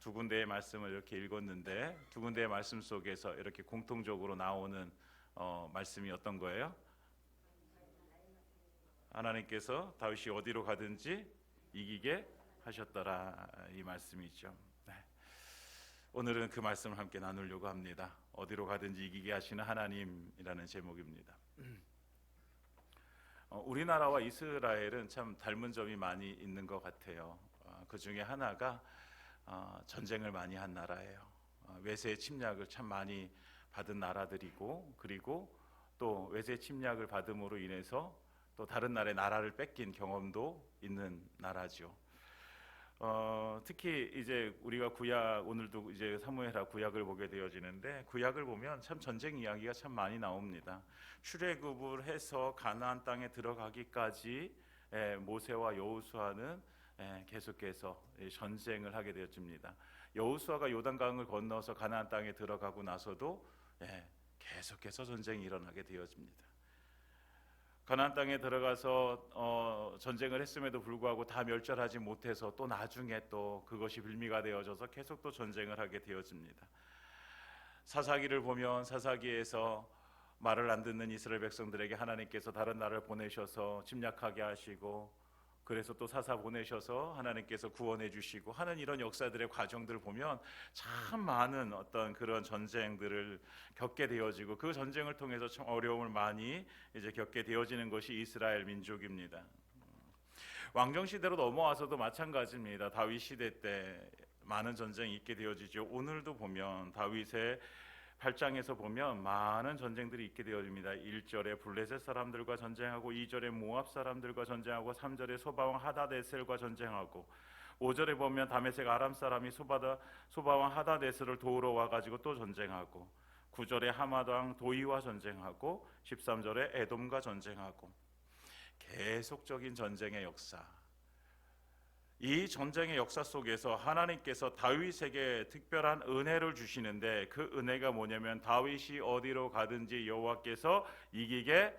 두 군데의 말씀을 이렇게 읽었는데 두 군데의 말씀 속에서 이렇게 공통적으로 나오는 말씀이 어떤 거예요? 하나님께서 다윗이 어디로 가든지 이기게 하셨더라, 이 말씀이죠. 네. 오늘은 그 말씀을 함께 나누려고 합니다. 어디로 가든지 이기게 하시는 하나님이라는 제목입니다. 우리나라와 이스라엘은 참 닮은 점이 많이 있는 것 같아요. 그 중에 하나가 전쟁을 많이 한 나라예요. 외세의 침략을 참 많이 받은 나라들이고, 그리고 또 외세 침략을 받음으로 인해서 또 다른 나라를 뺏긴 경험도 있는 나라죠. 특히 이제 우리가 구약, 오늘도 이제 사무엘하 구약을 보게 되어지는데, 구약을 보면 참 전쟁 이야기가 참 많이 나옵니다. 출애굽을 해서 가나안 땅에 들어가기까지 모세와 여호수아는 계속해서 전쟁을 하게 되어집니다. 여호수아가 요단강을 건너서 가나안 땅에 들어가고 나서도 계속해서 전쟁이 일어나게 되어집니다. 가나안 땅에 들어가서 전쟁을 했음에도 불구하고 다 멸절하지 못해서 또 나중에 또 그것이 빌미가 되어져서 계속 또 전쟁을 하게 되어집니다. 사사기를 보면 사사기에서 말을 안 듣는 이스라엘 백성들에게 하나님께서 다른 나라를 보내셔서 침략하게 하시고, 그래서 또 사사 보내셔서 하나님께서 구원해 주시고 하는 이런 역사들의 과정들을 보면 참 많은 어떤 그런 전쟁들을 겪게 되어지고, 그 전쟁을 통해서 참 어려움을 많이 이제 겪게 되어지는 것이 이스라엘 민족입니다. 왕정 시대로 넘어와서도 마찬가지입니다. 다윗 시대 때 많은 전쟁이 있게 되어지죠. 오늘도 보면 다윗의 8장에서 보면 많은 전쟁들이 있게 되어집니다. 1절에 블레셋 사람들과 전쟁하고, 2절에 모압 사람들과 전쟁하고, 3절에 소바왕 하다데셀과 전쟁하고, 5절에 보면 다메섹 아람 사람이 소바왕 하다데셀을 도우러 와가지고 또 전쟁하고, 9절에 하맛 왕 도이와 전쟁하고, 13절에 에돔과 전쟁하고, 계속적인 전쟁의 역사. 이 전쟁의 역사 속에서 하나님께서 다윗에게 특별한 은혜를 주시는데, 그 은혜가 뭐냐면 다윗이 어디로 가든지 여호와께서 이기게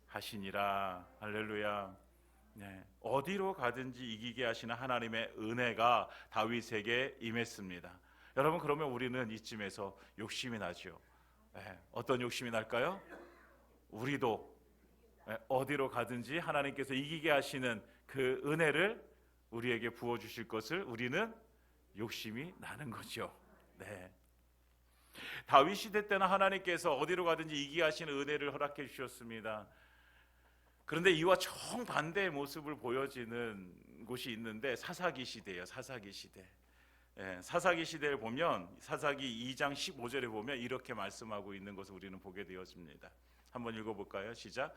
하시니라. 할렐루야. 네, 어디로 가든지 이기게 하시는 하나님의 은혜가 다윗에게 임했습니다. 여러분, 그러면 우리는 이쯤에서 욕심이 나죠. 어떤 욕심이 날까요? 우리도 어디로 가든지 하나님께서 이기게 하시는 그 은혜를 우리에게 부어주실 것을 우리는 욕심이 나는 거죠. 네. 다윗 시대 때는 하나님께서 어디로 가든지 이기게 하시는 은혜를 허락해 주셨습니다. 그런데 이와 정반대의 모습을 보여지는 곳이 있는데 사사기 시대예요. 사사기 시대. 사사기 시대를 보면 사사기 2장 15절에 보면 이렇게 말씀하고 있는 것을 우리는 보게 되어집니다. 한번 읽어볼까요? 시작.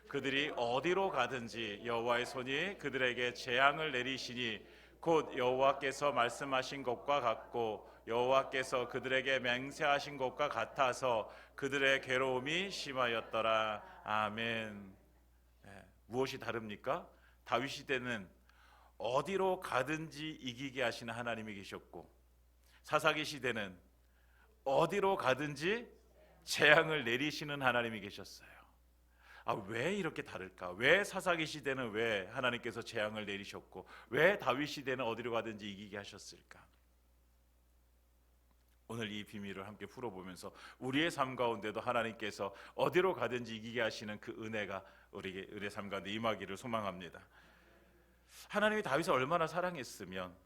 그들이 어디로 가든지 여호와의 손이 그들에게 재앙을 내리시니 곧 여호와께서 말씀하신 것과 같고 여호와께서 그들에게 맹세하신 것과 같아서 그들의 괴로움이 심하였더라. 아멘. 무엇이 다릅니까? 다윗 시대는 어디로 가든지 이기게 하시는 하나님이 계셨고, 사사기 시대는 어디로 가든지 재앙을 내리시는 하나님이 계셨어요. 왜 이렇게 다를까? 왜 사사기 시대는 왜 하나님께서 재앙을 내리셨고, 왜 다윗 시대는 어디로 가든지 이기게 하셨을까? 오늘 이 비밀을 함께 풀어보면서 우리의 삶 가운데도 하나님께서 어디로 가든지 이기게 하시는 그 은혜가 우리의 삶 가운데 임하기를 소망합니다. 하나님이 다윗을 얼마나 사랑했으면,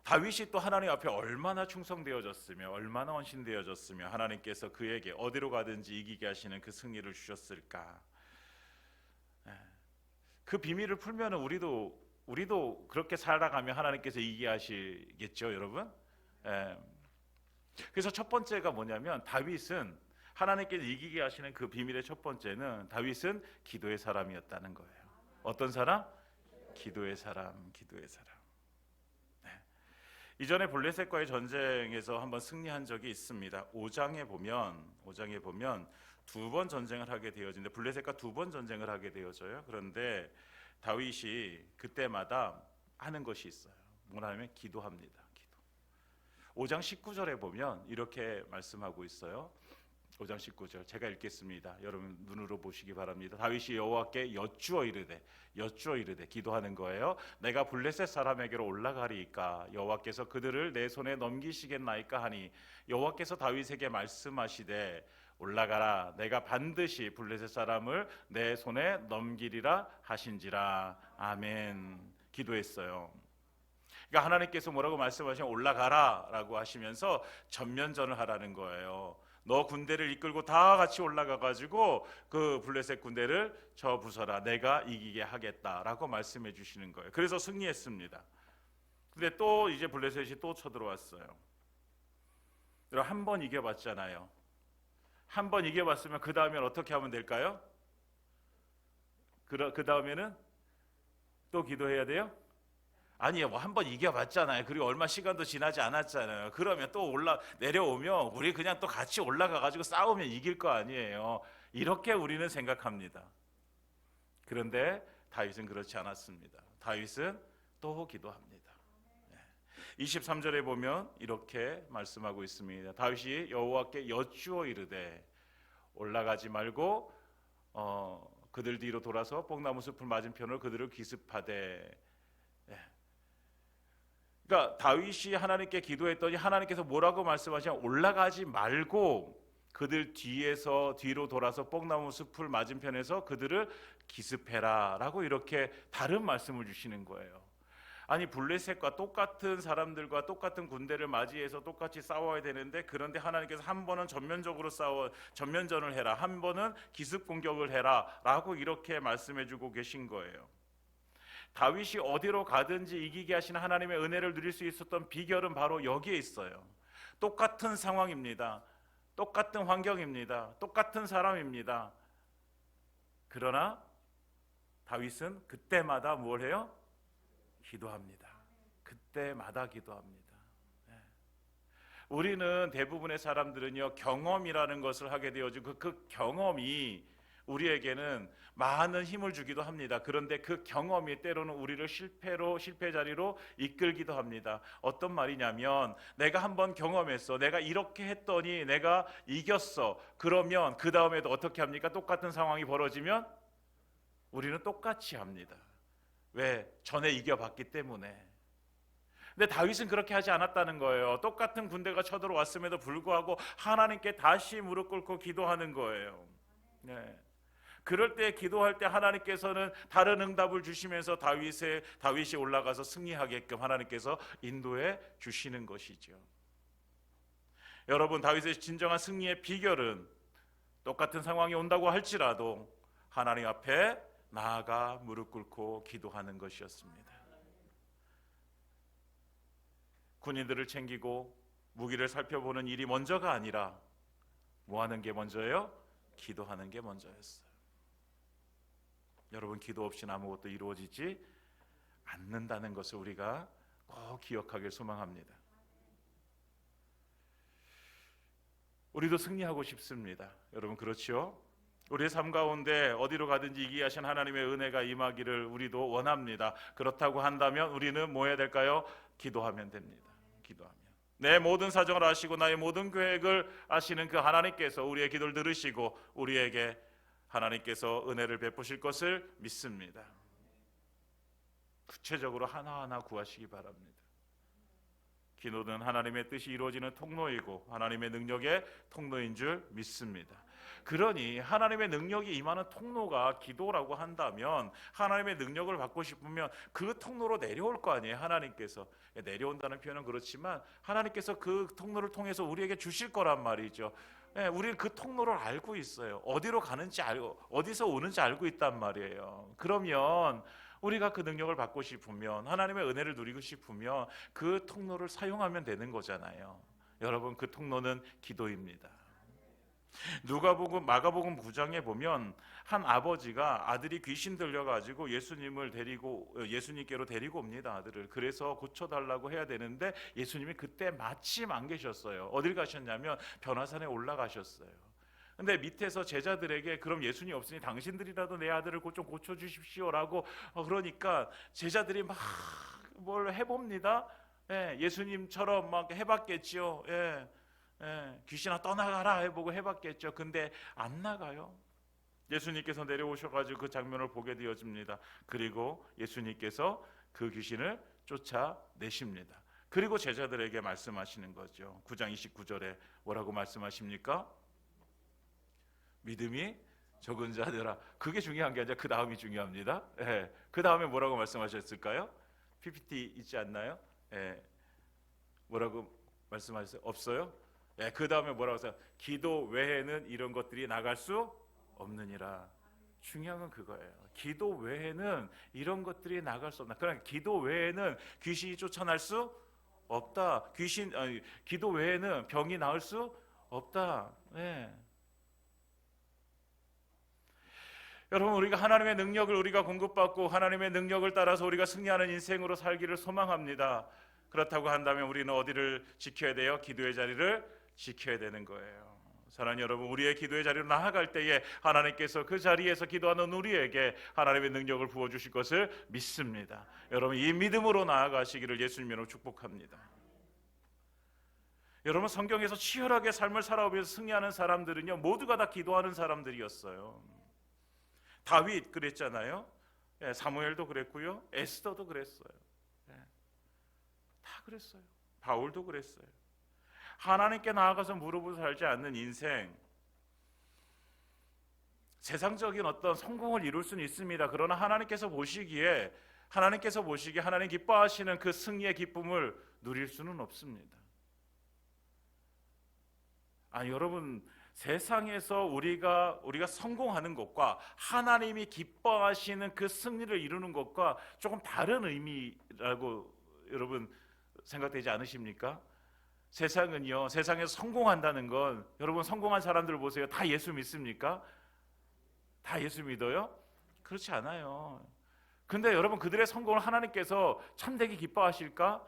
다윗이 또 하나님 앞에 얼마나 충성되어졌으며 얼마나 헌신되어졌으며 하나님께서 그에게 어디로 가든지 이기게 하시는 그 승리를 주셨을까? 그 비밀을 풀면 우리도 그렇게 살아가면 하나님께서 이기게 하시겠죠, 여러분? 그래서 첫 번째가 뭐냐면, 다윗은 하나님께서 이기게 하시는 그 비밀의 첫 번째는 다윗은 기도의 사람이었다는 거예요. 어떤 사람? 기도의 사람, 기도의 사람. 이전에 블레셋과의 전쟁에서 한번 승리한 적이 있습니다. 5장에 보면 두 번 전쟁을 하게 되어지는데, 블레셋과 두 번 전쟁을 하게 되어져요. 그런데 다윗이 그때마다 하는 것이 있어요. 뭐냐면 기도합니다. 기도. 5장 19절에 보면 이렇게 말씀하고 있어요. 5장 19절 제가 읽겠습니다. 여러분 눈으로 보시기 바랍니다. 다윗이 여호와께 여쭈어 이르되 기도하는 거예요. 내가 블레셋 사람에게로 올라가리이까 여호와께서 그들을 내 손에 넘기시겠나이까 하니 여호와께서 다윗에게 말씀하시되 올라가라 내가 반드시 블레셋 사람을 내 손에 넘기리라 하신지라. 아멘. 기도했어요. 그러니까 하나님께서 뭐라고 말씀하시면 올라가라 라고 하시면서 전면전을 하라는 거예요. 너 군대를 이끌고 다 같이 올라가 가지고 그 블레셋 군대를 저 부숴라 내가 이기게 하겠다라고 말씀해 주시는 거예요. 그래서 승리했습니다. 근데 또 이제 블레셋이 또 쳐들어왔어요. 한 번 이겨봤잖아요. 한 번 이겨봤으면 그 다음엔 어떻게 하면 될까요? 그 다음에는 또 기도해야 돼요? 아니요, 뭐 한 번 이겨봤잖아요. 그리고 얼마 시간도 지나지 않았잖아요. 그러면 또 내려오면 우리 그냥 또 같이 올라가 가지고 싸우면 이길 거 아니에요. 이렇게 우리는 생각합니다. 그런데 다윗은 그렇지 않았습니다. 다윗은 또 기도합니다. 23절에 보면 이렇게 말씀하고 있습니다. 다윗이 여호와께 여쭈어 이르되 올라가지 말고 그들 뒤로 돌아서 뽕나무 숲을 맞은편으로 그들을 기습하되. 그러니까 다윗이 하나님께 기도했더니 하나님께서 뭐라고 말씀하시냐면 올라가지 말고 그들 뒤로 돌아서 뽕나무 숲을 맞은편에서 그들을 기습해라 라고 이렇게 다른 말씀을 주시는 거예요. 아니 블레셋과 똑같은 사람들과 똑같은 군대를 맞이해서 똑같이 싸워야 되는데 그런데 하나님께서 한 번은 전면전을 해라, 한 번은 기습 공격을 해라 라고 이렇게 말씀해 주고 계신 거예요. 다윗이 어디로 가든지 이기게 하시는 하나님의 은혜를 누릴 수 있었던 비결은 바로 여기에 있어요. 똑같은 상황입니다. 똑같은 환경입니다. 똑같은 사람입니다. 그러나 다윗은 그때마다 뭘 해요? 기도합니다. 그때마다 기도합니다. 우리는 대부분의 사람들은요 경험이라는 것을 하게 되어지고 그 경험이 우리에게는 많은 힘을 주기도 합니다. 그런데 그 경험이 때로는 우리를 실패 자리로 이끌기도 합니다. 어떤 말이냐면 내가 한번 경험했어. 내가 이렇게 했더니 내가 이겼어. 그러면 그 다음에도 어떻게 합니까? 똑같은 상황이 벌어지면 우리는 똑같이 합니다. 왜? 전에 이겨봤기 때문에. 근데 다윗은 그렇게 하지 않았다는 거예요. 똑같은 군대가 쳐들어왔음에도 불구하고 하나님께 다시 무릎 꿇고 기도하는 거예요. 네. 그럴 때 기도할 때 하나님께서는 다른 응답을 주시면서 다윗이 올라가서 승리하게끔 하나님께서 인도해 주시는 것이죠. 여러분, 다윗의 진정한 승리의 비결은 똑같은 상황이 온다고 할지라도 하나님 앞에 나아가 무릎 꿇고 기도하는 것이었습니다. 군인들을 챙기고 무기를 살펴보는 일이 먼저가 아니라 뭐 하는 게 먼저예요? 기도하는 게 먼저였어요. 여러분, 기도 없이는 아무것도 이루어지지 않는다는 것을 우리가 꼭 기억하길 소망합니다. 우리도 승리하고 싶습니다. 여러분, 그렇죠? 우리의 삶 가운데 어디로 가든지 이기게 하신 하나님의 은혜가 임하기를 우리도 원합니다. 그렇다고 한다면 우리는 뭐 해야 될까요? 기도하면 됩니다. 기도하면. 내 모든 사정을 아시고 나의 모든 계획을 아시는 그 하나님께서 우리의 기도를 들으시고 우리에게 하나님께서 은혜를 베푸실 것을 믿습니다. 구체적으로 하나하나 구하시기 바랍니다. 기도는 하나님의 뜻이 이루어지는 통로이고 하나님의 능력의 통로인 줄 믿습니다. 그러니 하나님의 능력이 임하는 통로가 기도라고 한다면 하나님의 능력을 받고 싶으면 그 통로로 내려올 거 아니에요. 하나님께서 내려온다는 표현은 그렇지만 하나님께서 그 통로를 통해서 우리에게 주실 거란 말이죠. 우리는 그 통로를 알고 있어요. 어디로 가는지 알고 어디서 오는지 알고 있단 말이에요. 그러면 우리가 그 능력을 받고 싶으면 하나님의 은혜를 누리고 싶으면 그 통로를 사용하면 되는 거잖아요. 여러분, 그 통로는 기도입니다. 마가복음 9장에 보면 한 아버지가 아들이 귀신 들려가지고 예수님께로 데리고 옵니다. 아들을. 그래서 고쳐달라고 해야 되는데 예수님이 그때 마침 안 계셨어요. 어딜 가셨냐면 변화산에 올라가셨어요. 근데 밑에서 제자들에게 그럼 예수님 없으니 당신들이라도 내 아들을 좀 고쳐주십시오라고 그러니까 제자들이 막 뭘 해봅니다. 예수님처럼 막 해봤겠지요. 귀신아 떠나가라 해보고 해봤겠죠. 근데 안 나가요. 예수님께서 내려오셔가지고 그 장면을 보게 되어집니다. 그리고 예수님께서 그 귀신을 쫓아내십니다. 그리고 제자들에게 말씀하시는 거죠. 9장 29절에 뭐라고 말씀하십니까? 믿음이 적은 자들아. 그게 중요한 게 아니라 그 다음이 중요합니다. 그 다음에 뭐라고 말씀하셨을까요? PPT 있지 않나요? 뭐라고 말씀하셨어요? 없어요? 그 다음에 뭐라고 했어요? 기도 외에는 이런 것들이 나갈 수 없느니라. 중요한 건 그거예요. 기도 외에는 이런 것들이 나갈 수 없다. 그러니까 기도 외에는 귀신이 쫓아날 수 없다. 기도 외에는 병이 나을 수 없다. 여러분, 우리가 하나님의 능력을 우리가 공급받고 하나님의 능력을 따라서 우리가 승리하는 인생으로 살기를 소망합니다. 그렇다고 한다면 우리는 어디를 지켜야 돼요? 기도의 자리를 지켜야 되는 거예요. 사랑하는 여러분, 우리의 기도의 자리로 나아갈 때에 하나님께서 그 자리에서 기도하는 우리에게 하나님의 능력을 부어주실 것을 믿습니다. 여러분, 이 믿음으로 나아가시기를 예수님으로 축복합니다. 여러분, 성경에서 치열하게 삶을 살아오면서 승리하는 사람들은요, 모두가 다 기도하는 사람들이었어요. 다윗 그랬잖아요. 사무엘도 그랬고요, 에스더도 그랬어요. 다 그랬어요. 바울도 그랬어요. 하나님께 나아가서 무릎을 살지 않는 인생, 세상적인 어떤 성공을 이룰 수는 있습니다. 그러나 하나님께서 보시기에 하나님 기뻐하시는 그 승리의 기쁨을 누릴 수는 없습니다. 여러분, 세상에서 우리가 성공하는 것과 하나님이 기뻐하시는 그 승리를 이루는 것과 조금 다른 의미라고 여러분 생각되지 않으십니까? 세상은요, 세상에서 성공한다는 건, 여러분 성공한 사람들 보세요. 다 예수 믿습니까? 다 예수 믿어요? 그렇지 않아요. 근데 여러분, 그들의 성공을 하나님께서 참되게 기뻐하실까?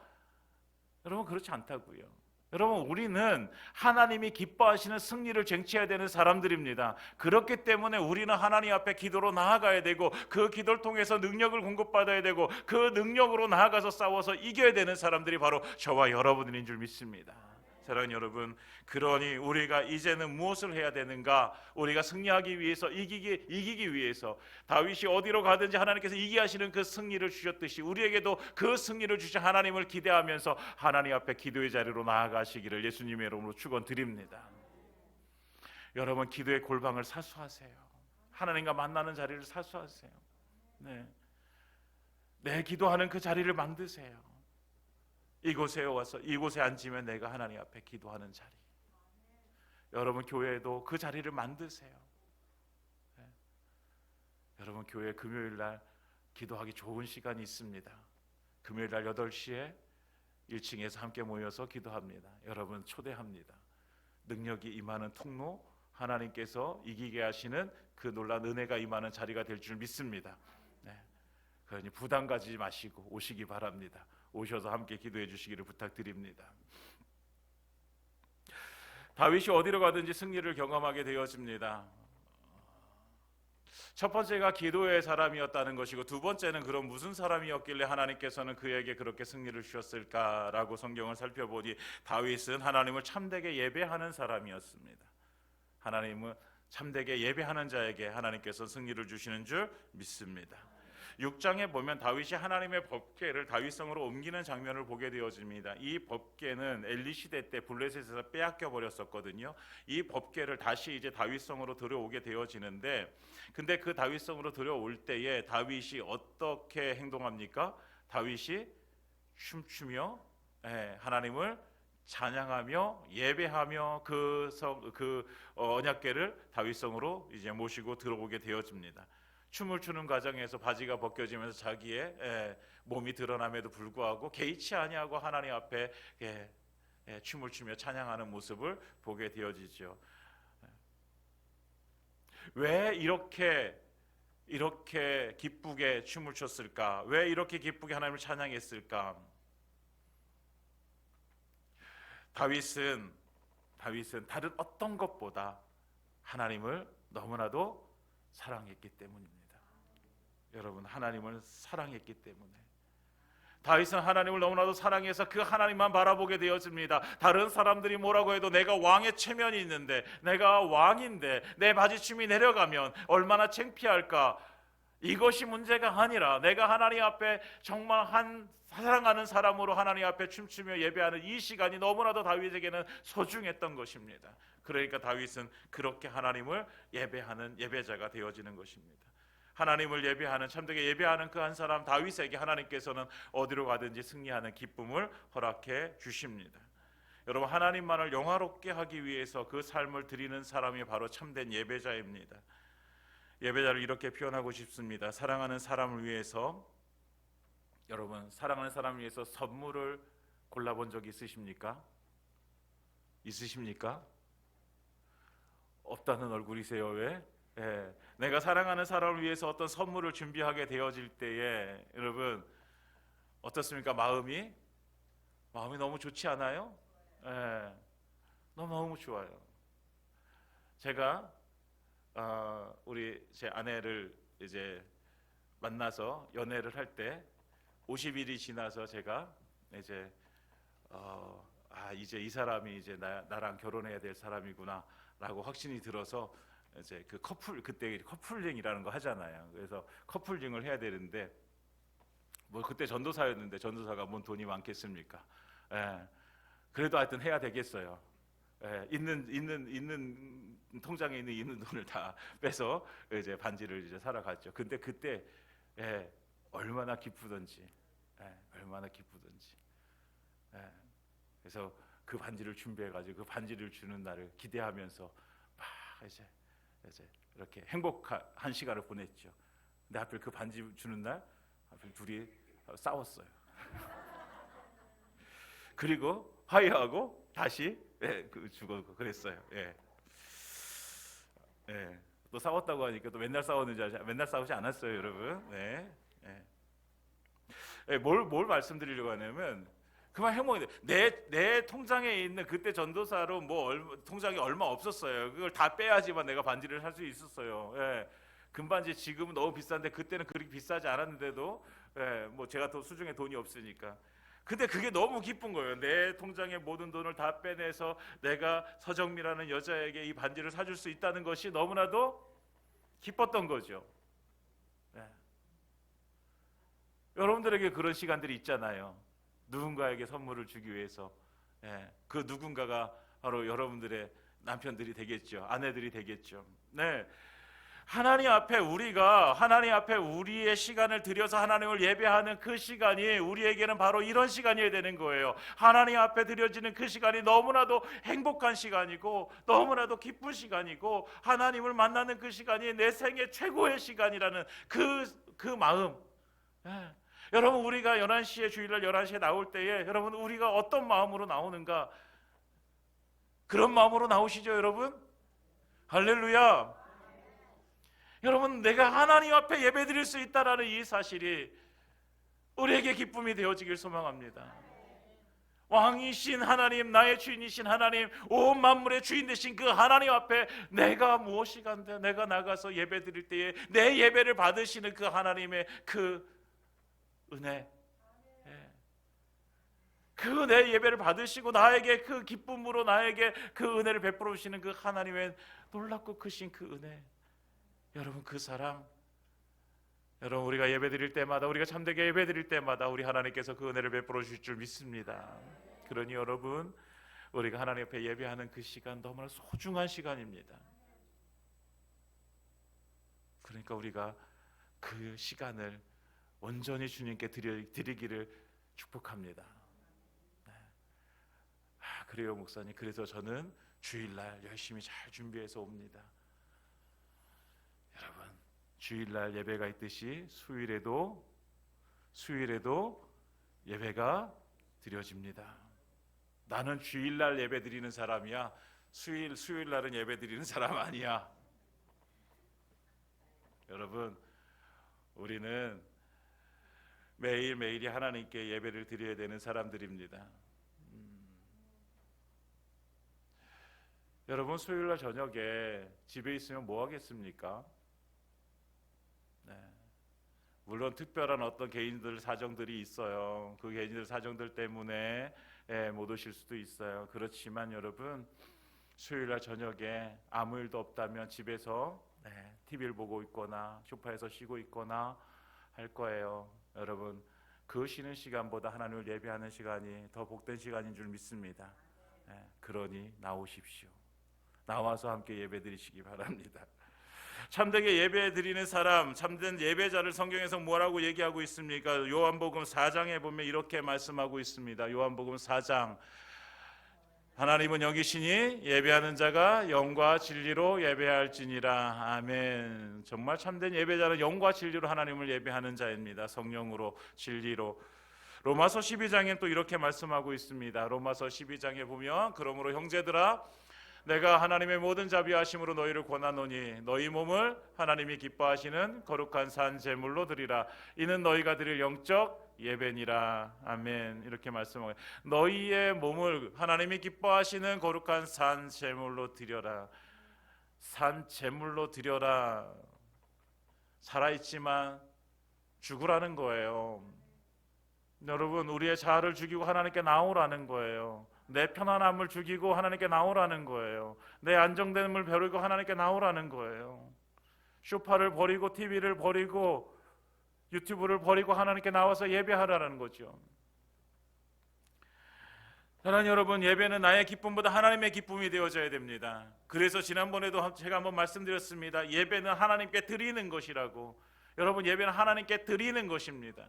여러분, 그렇지 않다고요. 여러분, 우리는 하나님이 기뻐하시는 승리를 쟁취해야 되는 사람들입니다. 그렇기 때문에 우리는 하나님 앞에 기도로 나아가야 되고, 그 기도를 통해서 능력을 공급받아야 되고, 그 능력으로 나아가서 싸워서 이겨야 되는 사람들이 바로 저와 여러분인 줄 믿습니다. 사랑하는 여러분, 그러니 우리가 이제는 무엇을 해야 되는가? 우리가 승리하기 위해서, 이기기 위해서 다윗이 어디로 가든지 하나님께서 이기게 하시는 그 승리를 주셨듯이 우리에게도 그 승리를 주신 하나님을 기대하면서 하나님 앞에 기도의 자리로 나아가시기를 예수님의 이름으로 축원드립니다. 여러분, 기도의 골방을 사수하세요. 하나님과 만나는 자리를 사수하세요. 내 기도하는 그 자리를 만드세요. 이곳에 와서 이곳에 앉으면 내가 하나님 앞에 기도하는 자리. 여러분, 교회에도 그 자리를 만드세요. 여러분, 교회 금요일 날 기도하기 좋은 시간이 있습니다. 금요일 날 8시에 1층에서 함께 모여서 기도합니다. 여러분 초대합니다. 능력이 임하는 통로, 하나님께서 이기게 하시는 그 놀라운 은혜가 임하는 자리가 될 줄 믿습니다. 그러니 부담 가지지 마시고 오시기 바랍니다. 오셔서 함께 기도해 주시기를 부탁드립니다. 다윗이 어디로 가든지 승리를 경험하게 되어집니다. 첫 번째가 기도의 사람이었다는 것이고, 두 번째는 그럼 무슨 사람이었길래 하나님께서는 그에게 그렇게 승리를 주셨을까라고 성경을 살펴보니, 다윗은 하나님을 참되게 예배하는 사람이었습니다. 하나님은 참되게 예배하는 자에게 하나님께서 승리를 주시는 줄 믿습니다. 6장에 보면 다윗이 하나님의 법궤를 다윗성으로 옮기는 장면을 보게 되어집니다. 이 법궤는 엘리 시대 때 블레셋에서 빼앗겨 버렸었거든요. 이 법궤를 다시 이제 다윗성으로 들여오게 되어지는데, 근데 그 다윗성으로 들여올 때에 다윗이 어떻게 행동합니까? 다윗이 춤추며 하나님을 찬양하며 예배하며 그 언약궤를 다윗성으로 이제 모시고 들어오게 되어집니다. 춤을 추는 과정에서 바지가 벗겨지면서 자기의 몸이 드러남에도 불구하고 개의치 아니하고 하나님 앞에 춤을 추며 찬양하는 모습을 보게 되어지죠. 왜 이렇게 기쁘게 춤을 췄을까? 왜 이렇게 기쁘게 하나님을 찬양했을까? 다윗은 다른 어떤 것보다 하나님을 너무나도 사랑했기 때문입니다. 여러분, 하나님을 사랑했기 때문에, 다윗은 하나님을 너무나도 사랑해서 그 하나님만 바라보게 되었습니다. 다른 사람들이 뭐라고 해도 내가 왕의 체면이 있는데, 내가 왕인데 내 바지춤이 내려가면 얼마나 창피할까. 이것이 문제가 아니라 내가 하나님 앞에 정말 사랑하는 사람으로 하나님 앞에 춤추며 예배하는 이 시간이 너무나도 다윗에게는 소중했던 것입니다. 그러니까 다윗은 그렇게 하나님을 예배하는 예배자가 되어지는 것입니다. 하나님을 예배하는, 참되게 예배하는 그 한 사람 다윗에게 하나님께서는 어디로 가든지 승리하는 기쁨을 허락해 주십니다. 여러분, 하나님만을 영화롭게 하기 위해서 그 삶을 드리는 사람이 바로 참된 예배자입니다. 예배자를 이렇게 표현하고 싶습니다. 사랑하는 사람을 위해서, 여러분, 사랑하는 사람을 위해서 선물을 골라본 적 있으십니까? 있으십니까? 없다는 얼굴이세요. 왜? 내가 사랑하는 사람을 위해서 어떤 선물을 준비하게 되어질 때에 여러분 어떻습니까? 마음이 너무 좋지 않아요? 너무 좋아요. 제가 우리 제 아내를 이제 만나서 연애를 할 때 50일이 지나서 제가 이제 이제 이 사람이 이제 나랑 결혼해야 될 사람이구나라고 확신이 들어서 이제 그 그때 커플링이라는 거 하잖아요. 그래서 커플링을 해야 되는데 뭐 그때 전도사였는데 전도사가 뭔 돈이 많겠습니까? 그래도 하여튼 해야 되겠어요. 있는 통장에 있는 돈을 다 빼서 이제 반지를 이제 사러 갔죠. 근데 그때 얼마나 기쁘던지, 그래서 그 반지를 준비해가지고 그 반지를 주는 날을 기대하면서 막 이제 이렇게 행복한 시간을 보냈죠. 근데 하필 그 반지 주는 날 하필 둘이 싸웠어요. 그리고 화해하고 다시 주고 그랬어요. 또 싸웠다고 하니까 또 맨날 싸웠는지 맨날 싸우지 않았어요, 여러분. 뭘 말씀드리려고 하냐면 그만 행복이 돼. 내 통장에 있는 그때 전도사로 통장에 얼마 없었어요. 그걸 다 빼야지만 내가 반지를 살 수 있었어요. 금반지 지금은 너무 비싼데 그때는 그렇게 비싸지 않았는데도 뭐 제가 더 수중에 돈이 없으니까. 근데 그게 너무 기쁜 거예요. 내 통장에 모든 돈을 다 빼내서 내가 서정미라는 여자에게 이 반지를 사줄 수 있다는 것이 너무나도 기뻤던 거죠. 여러분들에게 그런 시간들이 있잖아요. 누군가에게 선물을 주기 위해서. 그 누군가가 바로 여러분들의 남편들이 되겠죠. 아내들이 되겠죠. 하나님 앞에 우리의 시간을 들여서 하나님을 예배하는 그 시간이 우리에게는 바로 이런 시간이어야 되는 거예요. 하나님 앞에 드려지는 그 시간이 너무나도 행복한 시간이고 너무나도 기쁜 시간이고 하나님을 만나는 그 시간이 내 생애 최고의 시간이라는 그 마음. 여러분, 우리가 11시에 주일날 11시에 나올 때에 여러분 우리가 어떤 마음으로 나오는가? 그런 마음으로 나오시죠, 여러분? 할렐루야. 여러분, 내가 하나님 앞에 예배드릴 수 있다라는 이 사실이 우리에게 기쁨이 되어지길 소망합니다. 왕이신 하나님, 나의 주인이신 하나님, 온 만물의 주인 되신 그 하나님 앞에 내가 무엇이 간데 내가 나가서 예배드릴 때에 내 예배를 받으시는 그 하나님의 그 은혜, 그 내 예배를 받으시고 나에게 그 기쁨으로 나에게 그 은혜를 베풀어 주시는 그 하나님의 놀랍고 크신 그 은혜, 여러분 그 사랑, 여러분 우리가 예배드릴 때마다, 우리가 참되게 예배드릴 때마다 우리 하나님께서 그 은혜를 베풀어 주실 줄 믿습니다. 그러니 여러분, 우리가 하나님 앞에 예배하는 그 시간 너무나 소중한 시간입니다. 그러니까 우리가 그 시간을 온전히 주님께 드리기를 축복합니다. 그래요, 목사님. 그래서 저는 주일날 열심히 잘 준비해서 옵니다. 여러분, 주일날 예배가 있듯이 수요일에도 예배가 드려집니다. 나는 주일날 예배 드리는 사람이야. 수요일날은 예배 드리는 사람 아니야. 여러분, 우리는 매일매일이 하나님께 예배를 드려야 되는 사람들입니다. 여러분, 수요일날 저녁에 집에 있으면 뭐 하겠습니까? 물론 특별한 어떤 개인들 사정들이 있어요. 그 개인들 사정들 때문에 못 오실 수도 있어요. 그렇지만 여러분, 수요일날 저녁에 아무 일도 없다면 집에서 TV를 보고 있거나 소파에서 쉬고 있거나 할 거예요. 여러분, 그 쉬는 시간보다 하나님을 예배하는 시간이 더 복된 시간인 줄 믿습니다. 그러니 나오십시오. 나와서 함께 예배드리시기 바랍니다. 참되게 예배 드리는 사람, 참된 예배자를 성경에서 뭐라고 얘기하고 있습니까? 요한복음 4장에 보면 이렇게 말씀하고 있습니다. 요한복음 4장, 하나님은 영이시니 예배하는 자가 영과 진리로 예배할지니라. 아멘. 정말 참된 예배자는 영과 진리로 하나님을 예배하는 자입니다. 성령으로, 진리로. 로마서 12장에 또 이렇게 말씀하고 있습니다. 로마서 12장에 보면, 그러므로 형제들아, 내가 하나님의 모든 자비하심으로 너희를 권하노니 너희 몸을 하나님이 기뻐하시는 거룩한 산 제물로 드리라. 이는 너희가 드릴 영적 예배니라. 아멘. 이렇게 말씀하고, 너희의 몸을 하나님이 기뻐하시는 거룩한 산 제물로 드려라. 산 제물로 드려라. 살아있지만 죽으라는 거예요. 여러분, 우리의 자아를 죽이고 하나님께 나오라는 거예요. 내 편안함을 죽이고 하나님께 나오라는 거예요. 내 안정됨을 버리고 하나님께 나오라는 거예요. 소파를 버리고 TV를 버리고 유튜브를 버리고 하나님께 나와서 예배하라는 거죠. 사랑하는 여러분, 예배는 나의 기쁨보다 하나님의 기쁨이 되어져야 됩니다. 그래서 지난번에도 제가 한번 말씀드렸습니다. 예배는 하나님께 드리는 것이라고. 여러분, 예배는 하나님께 드리는 것입니다.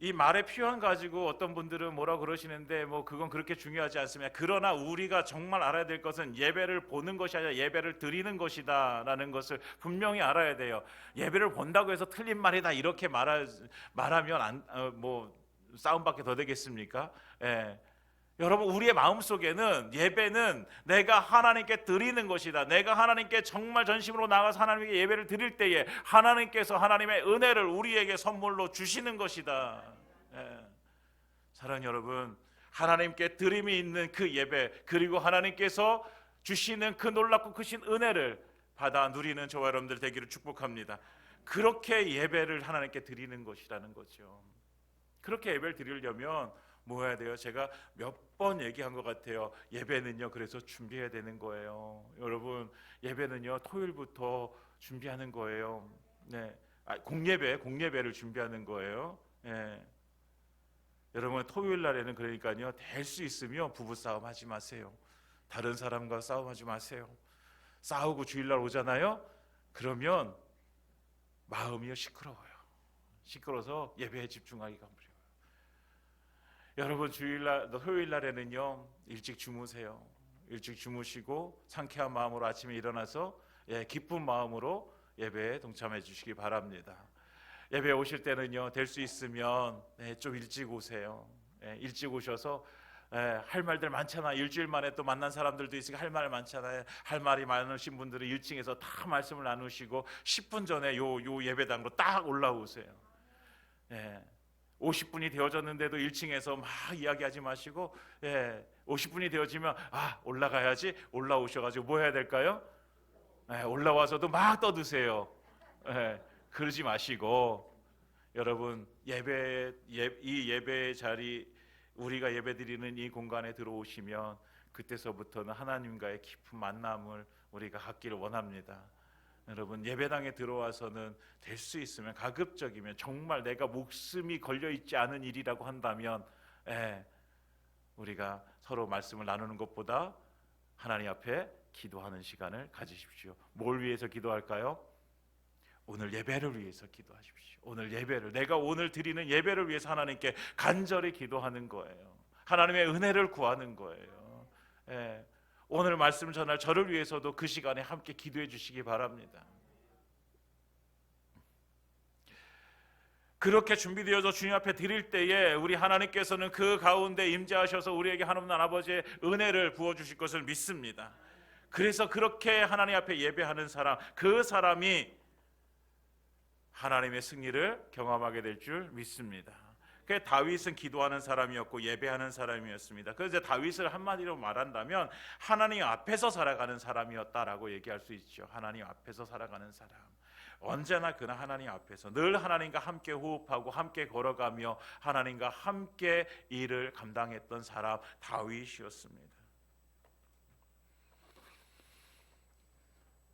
이 말의 표현 가지고 어떤 분들은 뭐라 그러시는데 그건 그렇게 중요하지 않습니다. 그러나 우리가 정말 알아야 될 것은 예배를 보는 것이 아니라 예배를 드리는 것이다 라는 것을 분명히 알아야 돼요. 예배를 본다고 해서 틀린 말이다 이렇게 말하면 싸움밖에 더 되겠습니까? 여러분, 우리의 마음속에는 예배는 내가 하나님께 드리는 것이다. 내가 하나님께 정말 전심으로 나가서 하나님께 예배를 드릴 때에 하나님께서 하나님의 은혜를 우리에게 선물로 주시는 것이다. 사랑하는 여러분, 하나님께 드림이 있는 그 예배, 그리고 하나님께서 주시는 그 놀랍고 크신 은혜를 받아 누리는 저와 여러분들 되기를 축복합니다. 그렇게 예배를 하나님께 드리는 것이라는 거죠. 그렇게 예배를 드리려면 뭐 해야 돼요? 제가 몇 번 얘기한 것 같아요. 예배는요, 그래서 준비해야 되는 거예요. 여러분, 예배는요, 토요일부터 준비하는 거예요. 공예배를 준비하는 거예요. 여러분, 토요일 날에는 그러니까요, 될 수 있으면 부부싸움 하지 마세요. 다른 사람과 싸움하지 마세요. 싸우고 주일날 오잖아요. 그러면 마음이요 시끄러워요. 시끄러워서 예배에 집중하기가 어려워요. 여러분, 토요일 날에는요, 일찍 주무세요. 일찍 주무시고 상쾌한 마음으로 아침에 일어나서 기쁜 마음으로 예배에 동참해 주시기 바랍니다. 예배에 오실 때는요, 될 수 있으면 좀 일찍 오세요. 일찍 오셔서 할 말들 많잖아. 일주일 만에 또 만난 사람들도 있으니까 할 말 많잖아요. 할 말이 많으신 분들은 1층에서 다 말씀을 나누시고 10분 전에 요 예배당으로 딱 올라오세요. 50분이 되어졌는데도 1층에서 막 이야기하지 마시고 50분이 되어지면 올라가야지. 올라오셔가지고 뭐 해야 될까요? 올라와서도 막 떠드세요. 그러지 마시고, 여러분, 이 예배의 자리, 우리가 예배드리는 이 공간에 들어오시면 그때서부터는 하나님과의 깊은 만남을 우리가 갖기를 원합니다. 여러분, 예배당에 들어와서는 될 수 있으면, 가급적이면, 정말 내가 목숨이 걸려있지 않은 일이라고 한다면 우리가 서로 말씀을 나누는 것보다 하나님 앞에 기도하는 시간을 가지십시오. 뭘 위해서 기도할까요? 오늘 예배를 위해서 기도하십시오. 오늘 예배를, 내가 오늘 드리는 예배를 위해서 하나님께 간절히 기도하는 거예요. 하나님의 은혜를 구하는 거예요. 오늘 말씀 전할 저를 위해서도 그 시간에 함께 기도해 주시기 바랍니다. 그렇게 준비되어서 주님 앞에 드릴 때에 우리 하나님께서는 그 가운데 임재하셔서 우리에게 하나님 아버지의 은혜를 부어주실 것을 믿습니다. 그래서 그렇게 하나님 앞에 예배하는 사람, 그 사람이 하나님의 승리를 경험하게 될 줄 믿습니다. 다윗은 기도하는 사람이었고 예배하는 사람이었습니다. 그래서 다윗을 한마디로 말한다면 하나님 앞에서 살아가는 사람이었다라고 얘기할 수 있죠. 하나님 앞에서 살아가는 사람. 언제나 그는 하나님 앞에서 늘 하나님과 함께 호흡하고 함께 걸어가며 하나님과 함께 일을 감당했던 사람 다윗이었습니다.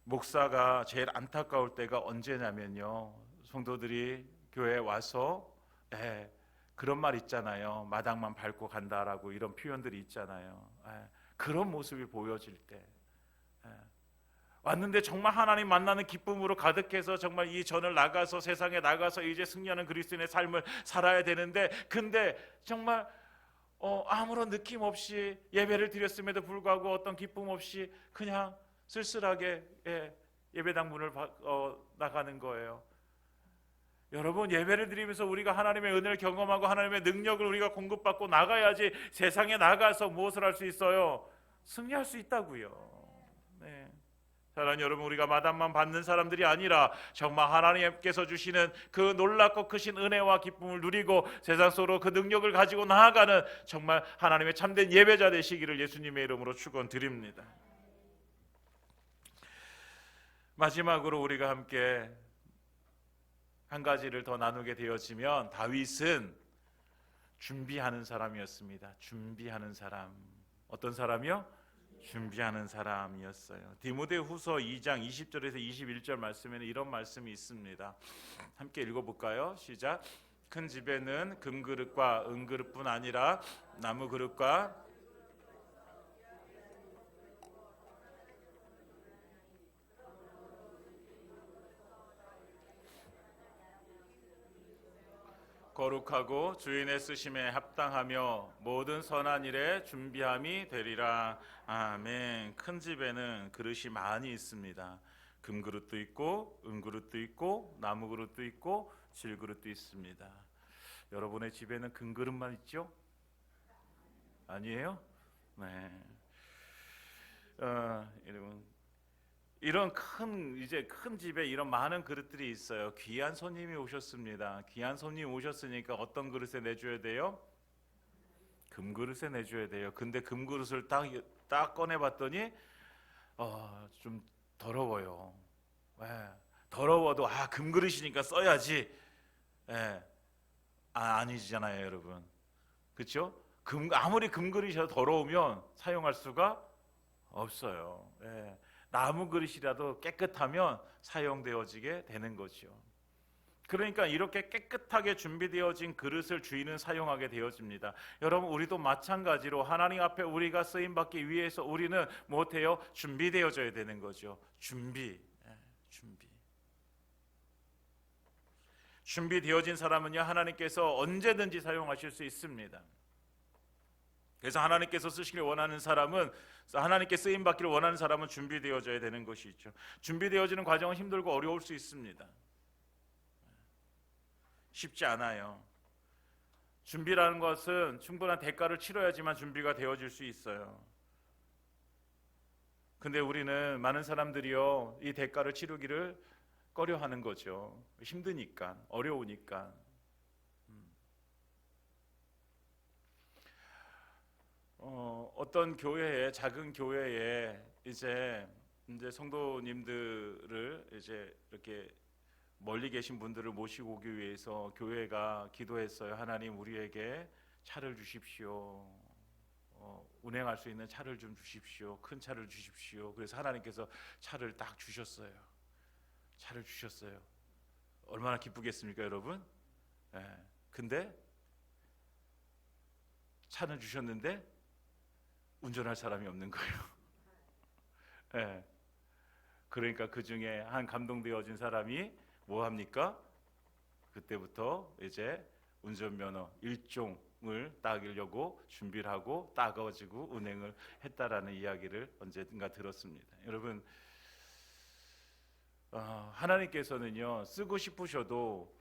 목사가 제일 안타까울 때가 언제냐면요, 성도들이 교회에 와서 그런 말 있잖아요. 마당만 밟고 간다라고 이런 표현들이 있잖아요. 그런 모습이 보여질 때, 왔는데 정말 하나님 만나는 기쁨으로 가득해서 정말 이 전을 나가서 세상에 나가서 이제 승리하는 그리스도인의 삶을 살아야 되는데, 근데 정말 아무런 느낌 없이 예배를 드렸음에도 불구하고 어떤 기쁨 없이 그냥 쓸쓸하게 예배당 문을 나가는 거예요. 여러분, 예배를 드리면서 우리가 하나님의 은혜를 경험하고 하나님의 능력을 우리가 공급받고 나가야지 세상에 나가서 무엇을 할 수 있어요? 승리할 수 있다고요. 네. 사랑하는 여러분, 우리가 마당만 받는 사람들이 아니라 정말 하나님께서 주시는 그 놀랍고 크신 은혜와 기쁨을 누리고 세상 속으로 그 능력을 가지고 나아가는 정말 하나님의 참된 예배자 되시기를 예수님의 이름으로 축원드립니다. 마지막으로 우리가 함께 한 가지를 더 나누게 되어지면, 다윗은 준비하는 사람이었습니다. 준비하는 사람. 어떤 사람이요? 준비하는 사람이었어요. 디모데후서 2장 20절에서 21절 말씀에는 이런 말씀이 있습니다. 함께 읽어볼까요? 시작. 큰 집에는 금그릇과 은그릇뿐 아니라 나무그릇과 거룩하고 주인의 쓰심에 합당하며 모든 선한 일에 준비함이 되리라. 아멘. 큰 집에는 그릇이 많이 있습니다. 금그릇도 있고 은그릇도 있고 나무그릇도 있고 질그릇도 있습니다. 여러분의 집에는 금그릇만 있죠? 아니에요? 네. 여러분, 이런 큰 집에 이런 많은 그릇들이 있어요. 귀한 손님이 오셨습니다. 귀한 손님 오셨으니까 어떤 그릇에 내줘야 돼요? 금그릇에 내줘야 돼요. 근데 금그릇을 딱 꺼내봤더니 좀 더러워요. 더러워도 금그릇이니까 써야지. 아니잖아요, 여러분. 그렇죠? 아무리 금그릇이라도 더러우면 사용할 수가 없어요. 나무 그릇이라도 깨끗하면 사용되어지게 되는 거죠. 그러니까 이렇게 깨끗하게 준비되어진 그릇을 주인은 사용하게 되어집니다. 여러분, 우리도 마찬가지로 하나님 앞에 우리가 쓰임받기 위해서 우리는 못해요? 준비되어져야 되는 거죠. 준비되어진 사람은요, 하나님께서 언제든지 사용하실 수 있습니다. 그래서 하나님께서 쓰시길 원하는 사람은, 하나님께 쓰임받기를 원하는 사람은 준비되어져야 되는 것이 있죠. 준비되어지는 과정은 힘들고 어려울 수 있습니다. 쉽지 않아요. 준비라는 것은 충분한 대가를 치러야지만 준비가 되어질 수 있어요. 근데 우리는, 많은 사람들이요, 이 대가를 치르기를 꺼려하는 거죠. 힘드니까, 어려우니까. 어떤 교회에, 작은 교회에 이제 성도님들을 이렇게 멀리 계신 분들을 모시고 오기 위해서 교회가 기도했어요. 하나님, 우리에게 차를 주십시오. 운행할 수 있는 차를 좀 주십시오. 큰 차를 주십시오. 그래서 하나님께서 차를 딱 주셨어요. 차를 주셨어요. 얼마나 기쁘겠습니까, 여러분? 근데 차는 주셨는데 운전할 사람이 없는 거예요. 그러니까 그 중에 한 감동되어진 사람이 뭐 합니까? 그때부터 이제 운전면허 1종을 따기려고 준비를 하고 따가지고 운행을 했다라는 이야기를 언젠가 들었습니다. 여러분, 하나님께서는요, 쓰고 싶으셔도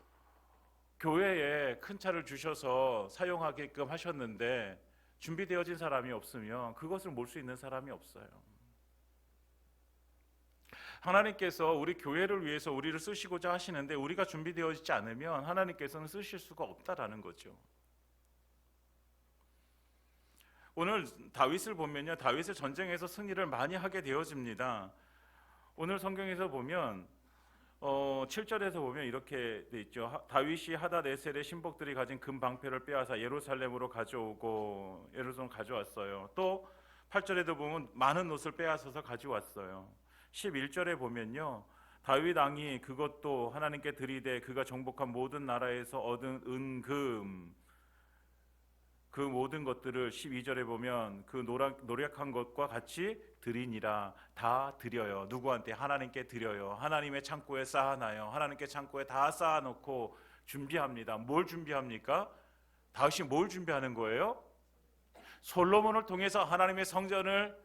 교회에 큰 차를 주셔서 사용하게끔 하셨는데 준비되어진 사람이 없으면 그것을 몰 수 있는 사람이 없어요. 하나님께서 우리 교회를 위해서 우리를 쓰시고자 하시는데 우리가 준비되어지지 않으면 하나님께서는 쓰실 수가 없다라는 거죠. 오늘 다윗을 보면요, 다윗의 전쟁에서 승리를 많이 하게 되어집니다. 오늘 성경에서 보면 7절에서 보면 이렇게 돼 있죠. 다윗이 하닷에셀의 신복들이 가진 금 방패를 빼앗아 예루살렘으로 가져오고 예루살렘 가져왔어요. 또 8절에도 보면 많은 옷을 빼앗아서 가져왔어요. 11절에 보면요, 다윗 왕이 그것도 하나님께 드리되 그가 정복한 모든 나라에서 얻은 은금 그 모든 것들을 12절에 보면 그 노력한 것과 같이 드리니라. 다 드려요. 누구한테? 하나님께 드려요. 하나님의 창고에 쌓아놔요. 하나님께 창고에 다 쌓아놓고 준비합니다. 뭘 준비합니까? 다윗이 뭘 준비하는 거예요? 솔로몬을 통해서 하나님의 성전을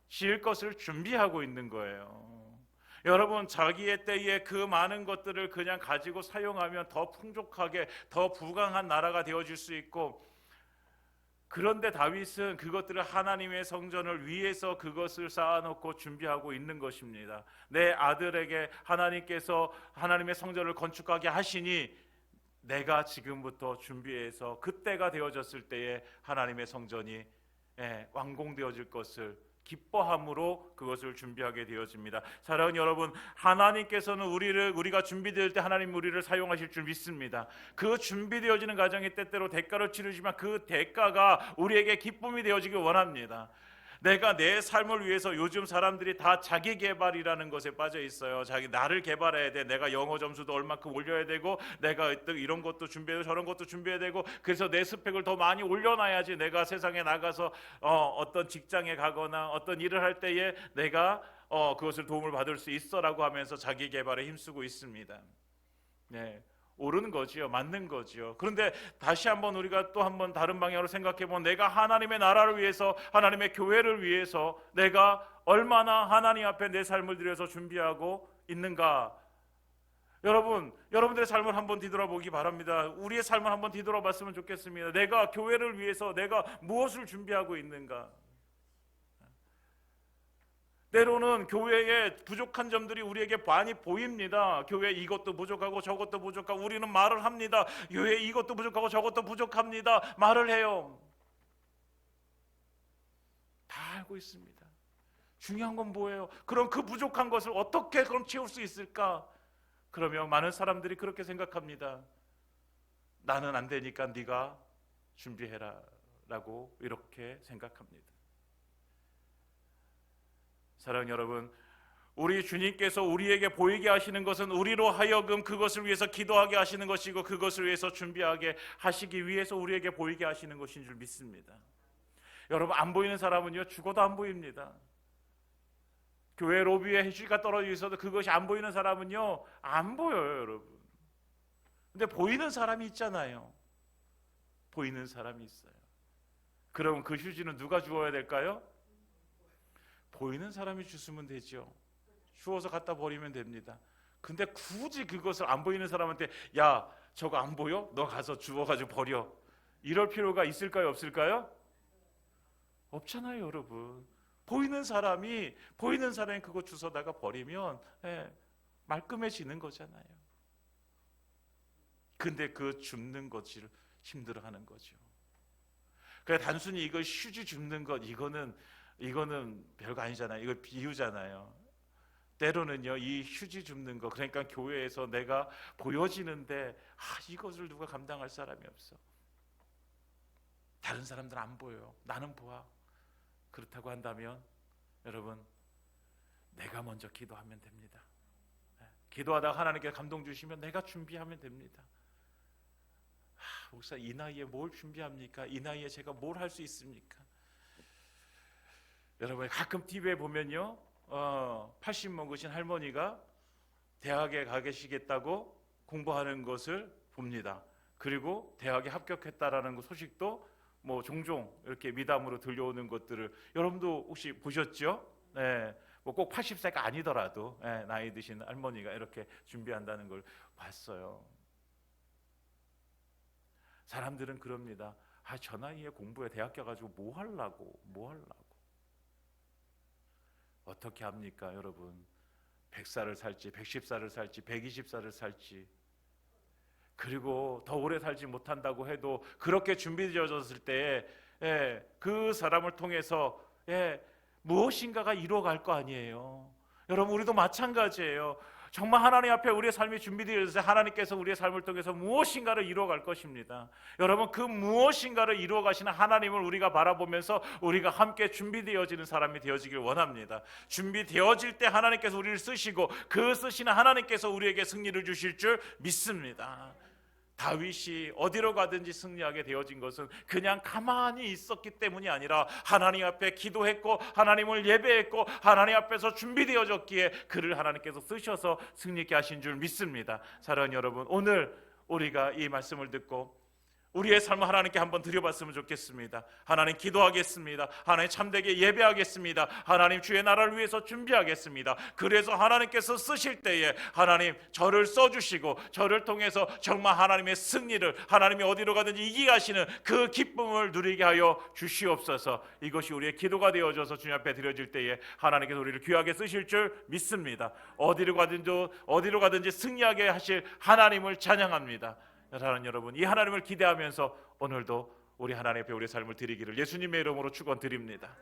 지을 것을 준비하고 있는 거예요. 여러분, 자기의 때에 그 많은 것들을 그냥 가지고 사용하면 더 풍족하게 더 부강한 나라가 되어질 수 있고, 그런데 다윗은 그것들을 하나님의 성전을 위해서 그것을 쌓아놓고 준비하고 있는 것입니다. 내 아들에게 하나님께서 하나님의 성전을 건축하게 하시니 내가 지금부터 준비해서 그때가 되어졌을 때에 하나님의 성전이 완공되어질 것을 기뻐함으로 그것을 준비하게 되어집니다. 사랑하는 여러분, 하나님께서는 우리가 준비될 때 하나님 우리를 사용하실 줄 믿습니다. 그 준비되어지는 과정이 때때로 대가를 치르지만 그 대가가 우리에게 기쁨이 되어지길 원합니다. 내가 내 삶을 위해서 요즘 사람들이 다 자기 개발이라는 것에 빠져 있어요. 자기 나를 개발해야 돼. 내가 영어 점수도 얼마큼 올려야 되고, 내가 이런 것도 준비해야 되고 저런 것도 준비해야 되고, 그래서 내 스펙을 더 많이 올려놔야지 내가 세상에 나가서 어떤 직장에 가거나 어떤 일을 할 때에 내가 그것을 도움을 받을 수 있어라고 하면서 자기 개발에 힘쓰고 있습니다. 네. 옳은 거지요. 맞는 거지요. 그런데 다시 한번 우리가 또 한번 다른 방향으로 생각해 보면, 내가 하나님의 나라를 위해서, 하나님의 교회를 위해서 내가 얼마나 하나님 앞에 내 삶을 들여서 준비하고 있는가. 여러분들의 삶을 한번 뒤돌아보기 바랍니다. 우리의 삶을 한번 뒤돌아봤으면 좋겠습니다. 내가 교회를 위해서 내가 무엇을 준비하고 있는가. 때로는 교회에 부족한 점들이 우리에게 많이 보입니다. 교회 이것도 부족하고 저것도 부족하고, 우리는 말을 합니다. 교회 이것도 부족하고 저것도 부족합니다. 말을 해요. 다 알고 있습니다. 중요한 건 뭐예요? 그럼 그 부족한 것을 어떻게 그럼 채울 수 있을까? 그러면 많은 사람들이 그렇게 생각합니다. 나는 안 되니까 네가 준비해라 라고 이렇게 생각합니다. 사랑하는 여러분, 우리 주님께서 우리에게 보이게 하시는 것은 우리로 하여금 그것을 위해서 기도하게 하시는 것이고, 그것을 위해서 준비하게 하시기 위해서 우리에게 보이게 하시는 것인 줄 믿습니다. 여러분, 안 보이는 사람은요 죽어도 안 보입니다. 교회 로비에 해주가 떨어져 있어도 그것이 안 보이는 사람은요 안 보여요, 여러분. 근데 보이는 사람이 있잖아요. 보이는 사람이 있어요. 그럼 그 휴지는 누가 주워야 될까요? 보이는 사람이 주시면 되죠. 주워서 갖다 버리면 됩니다. 근데 굳이 그것을 안 보이는 사람한테, 야 저거 안 보여? 너 가서 주워가지고 버려, 이럴 필요가 있을까요, 없을까요? 없잖아요, 여러분. 보이는 사람이 그거 주워다가 버리면 말끔해지는 거잖아요. 근데 그 줍는 것을 힘들어하는 거죠. 그러니까 단순히 이거 휴지 줍는 것, 이거는 별거 아니잖아요. 이거 비유잖아요. 때로는요 이 휴지 줍는 거, 그러니까 교회에서 내가 보여지는데 이것을 누가 감당할 사람이 없어. 다른 사람들은 안 보여요. 나는 보아. 그렇다고 한다면 여러분, 내가 먼저 기도하면 됩니다. 기도하다가 하나님께 감동 주시면 내가 준비하면 됩니다. 목사, 이 나이에 뭘 준비합니까? 이 나이에 제가 뭘 할 수 있습니까? 여러분, 가끔 TV에 보면요 80 먹으신 할머니가 대학에 가 계시겠다고 공부하는 것을 봅니다. 그리고 대학에 합격했다라는 소식도 뭐 종종 이렇게 미담으로 들려오는 것들을 여러분도 혹시 보셨죠? 네, 뭐 꼭 80세가 아니더라도 나이 드신 할머니가 이렇게 준비한다는 걸 봤어요. 사람들은 그럽니다. 저 나이에 공부해 대학 가가지고 뭐 하려고. 어떻게 합니까, 여러분? 100살을 살지, 110살을 살지, 120살을 살지, 그리고 더 오래 살지 못한다고 해도 그렇게 준비되어졌을 때에 그 사람을 통해서 무엇인가가 이루어갈 거 아니에요. 여러분, 우리도 마찬가지예요. 정말 하나님 앞에 우리의 삶이 준비되어 있어서 하나님께서 우리의 삶을 통해서 무엇인가를 이루어갈 것입니다. 여러분, 그 무엇인가를 이루어가시는 하나님을 우리가 바라보면서 우리가 함께 준비되어지는 사람이 되어지길 원합니다. 준비되어질 때 하나님께서 우리를 쓰시고 그 쓰시는 하나님께서 우리에게 승리를 주실 줄 믿습니다. 다윗이 어디로 가든지 승리하게 되어진 것은 그냥 가만히 있었기 때문이 아니라 하나님 앞에 기도했고 하나님을 예배했고 하나님 앞에서 준비되어졌기에 그를 하나님께서 쓰셔서 승리케 하신 줄 믿습니다. 사랑하는 여러분, 오늘 우리가 이 말씀을 듣고 우리의 삶을 하나님께 한번 드려봤으면 좋겠습니다. 하나님, 기도하겠습니다. 하나님, 참되게 예배하겠습니다. 하나님, 주의 나라를 위해서 준비하겠습니다. 그래서 하나님께서 쓰실 때에 하나님 저를 써주시고 저를 통해서 정말 하나님의 승리를, 하나님이 어디로 가든지 이기게 하시는 그 기쁨을 누리게 하여 주시옵소서. 이것이 우리의 기도가 되어져서 주님 앞에 드려질 때에 하나님께서 우리를 귀하게 쓰실 줄 믿습니다. 어디로 가든지 승리하게 하실 하나님을 찬양합니다. 사랑하는 여러분, 이 하나님을 기대하면서 오늘도 우리 하나님 앞에 우리의 삶을 드리기를 예수님의 이름으로 축원드립니다.